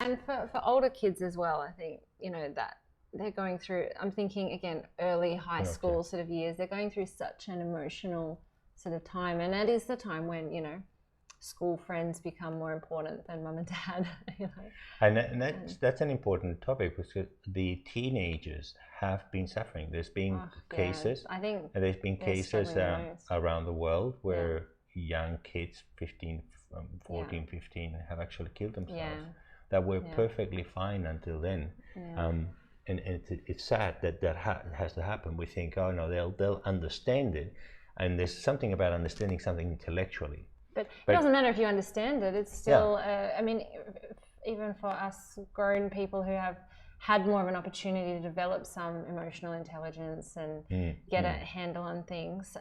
and for older kids as well, I think, you know, that they're going through, I'm thinking again, early high school sort of years, they're going through such an emotional sort of time. And that is the time when, you know, school friends become more important than mum and dad. You know? And that's an important topic, because the teenagers have been suffering. There's been cases, I think there's been cases around the world where young kids, 14, 15, have actually killed themselves. That were perfectly fine until then. And it's sad that has to happen. We think, oh no, they'll understand it, and there's something about understanding something intellectually. But it doesn't matter if you understand it. It's still, I mean, even for us grown people who have had more of an opportunity to develop some emotional intelligence and get a handle on things,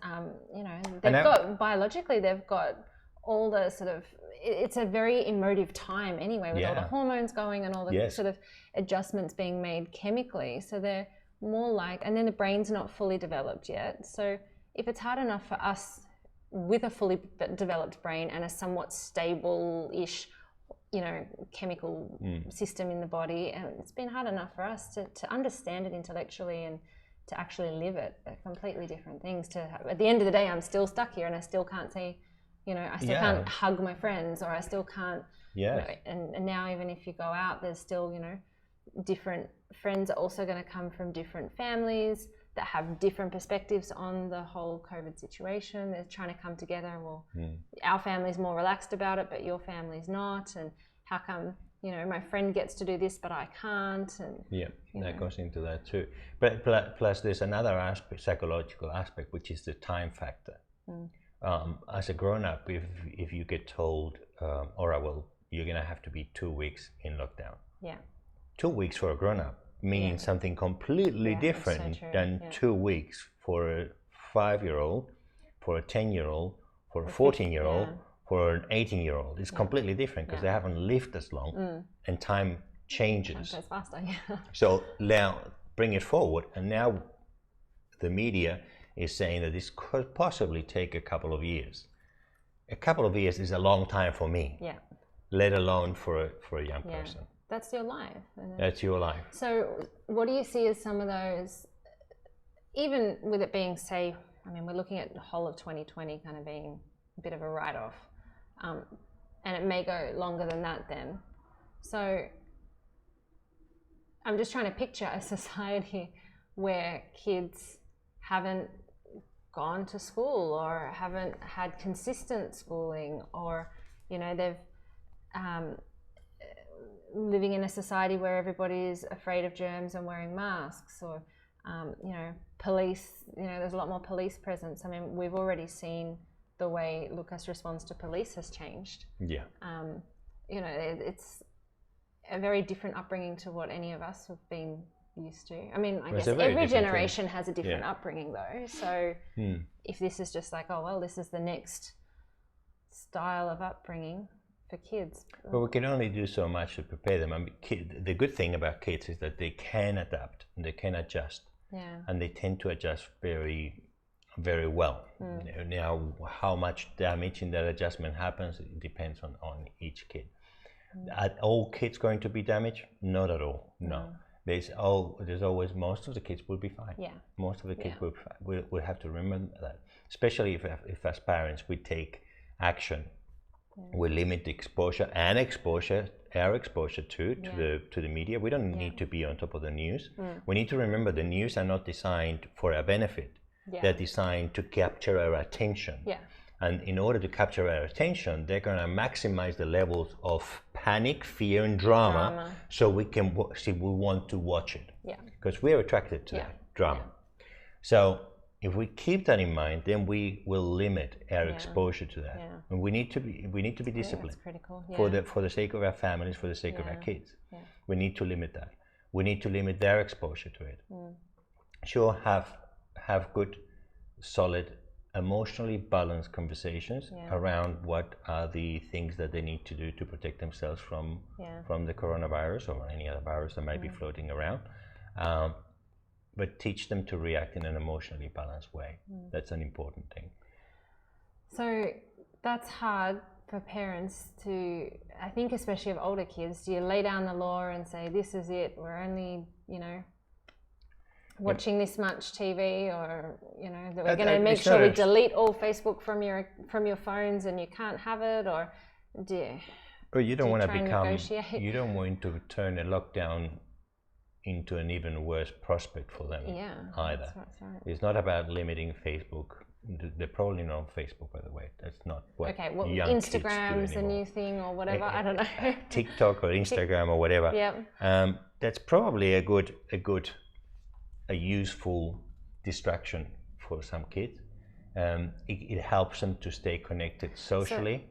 you know, they've got biologically, they've got all the sort of, it's a very emotive time anyway, with all the hormones going and all the sort of adjustments being made chemically. So they're more like, and then the brain's not fully developed yet. So if it's hard enough for us with a fully developed brain and a somewhat stable-ish, you know, chemical system in the body, and it's been hard enough for us to understand it intellectually and to actually live it. They're completely different things. At the end of the day, I'm still stuck here and I still can't say, you know, I still can't hug my friends, or I still can't, you know, and now even if you go out, there's still, you know, different friends are also going to come from different families that have different perspectives on the whole COVID situation. They're trying to come together. Well, our family's more relaxed about it, but your family's not. And how come, you know, my friend gets to do this, but I can't? And that goes into that too. But plus there's another aspect, psychological aspect, which is the time factor. As a grown-up, if you get told, all right, well, you're going to have to be 2 weeks in lockdown. 2 weeks for a grown-up means something completely different than 2 weeks for a 5-year-old, for a 10-year-old, for a 14-year-old, for an 18-year-old. It's completely different because they haven't lived as long, and time changes. Time goes faster, So now bring it forward, and now the media is saying that this could possibly take a couple of years. A couple of years is a long time for me, let alone for a young person. That's your life. That's your life. So what do you see as some of those, even with it being, say, I mean, we're looking at the whole of 2020 kind of being a bit of a write-off, and it may go longer than that then. So I'm just trying to picture a society where kids haven't gone to school or haven't had consistent schooling, or, you know, they've living in a society where everybody is afraid of germs and wearing masks, or you know, police, you know, there's a lot more police presence. I mean, we've already seen the way Lucas responds to police has changed. You know, it's a very different upbringing to what any of us have been used to. I mean, I guess every generation has a different upbringing though. So if this is just like, oh well, this is the next style of upbringing for kids. But we can only do so much to prepare them. I mean, the good thing about kids is that they can adapt and they can adjust, and they tend to adjust very, very well. Now, how much damage in that adjustment happens, it depends on each kid. Are all kids going to be damaged? Not at all. No. There's always, most of the kids will be fine. Most of the kids will be fine. We'll have to remember that, especially if as parents we take action. We limit the exposure, our exposure to the media. We don't need to be on top of the news. We need to remember the news are not designed for our benefit. They're designed to capture our attention. And in order to capture our attention, they're going to maximize the levels of panic, fear, and drama. So we can see, we want to watch it. Because we're attracted to that drama. So if we keep that in mind, then we will limit our exposure to that. And we need to be disciplined. That's critical. For the sake of our families, for the sake of our kids. We need to limit that. We need to limit their exposure to it. Sure, have good, solid, emotionally balanced conversations around what are the things that they need to do to protect themselves from the coronavirus or any other virus that might be floating around. But teach them to react in an emotionally balanced way. That's an important thing. So that's hard for parents to, I think especially of older kids, do you lay down the law and say, this is it, we're only, you know, watching this much TV, or, you know, that we're going to make sure we delete all Facebook from your phones and you can't have it, or do you? Or you don't want to become, you don't want to turn a lockdown into an even worse prospect for them either. That's right. It's not about limiting Facebook. They're probably not on Facebook, by the way. That's not what young Instagram's a new thing or whatever. I don't know. TikTok or Instagram or whatever. Yeah. That's probably a useful distraction for some kids. It helps them to stay connected socially.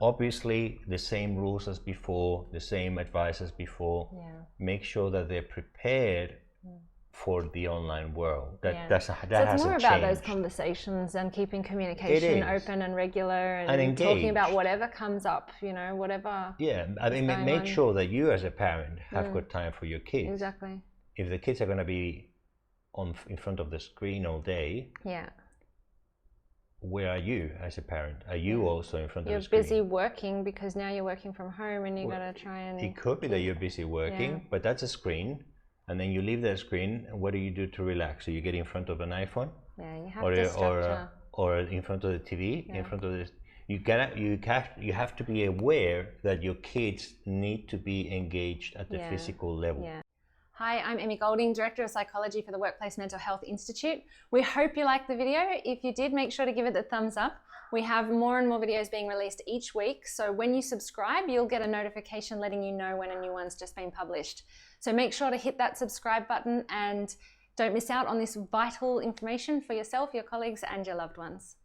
Obviously, the same rules as before, the same advice as before. Yeah. Make sure that they're prepared for the online world. That hasn't changed. So it's more about those conversations and keeping communication open and regular, and talking about whatever comes up, you know, whatever. Yeah, I mean, make sure that you as a parent have got time for your kids. Exactly. If the kids are going to be in front of the screen all day, where are you as a parent? Are you also in front of the screen? You're busy working because now you're working from home, and you got to try and... It could be that you're busy working, but that's a screen, and then you leave that screen, and what do you do to relax? So you get in front of an iPhone? Yeah, you have to structure. Or in front of the TV, in front of this... You have to be aware that your kids need to be engaged at the physical level. Yeah. Hi, I'm Emi Golding, Director of Psychology for the Workplace Mental Health Institute. We hope you liked the video. If you did, make sure to give it the thumbs up. We have more and more videos being released each week, so when you subscribe, you'll get a notification letting you know when a new one's just been published. So make sure to hit that subscribe button and don't miss out on this vital information for yourself, your colleagues, and your loved ones.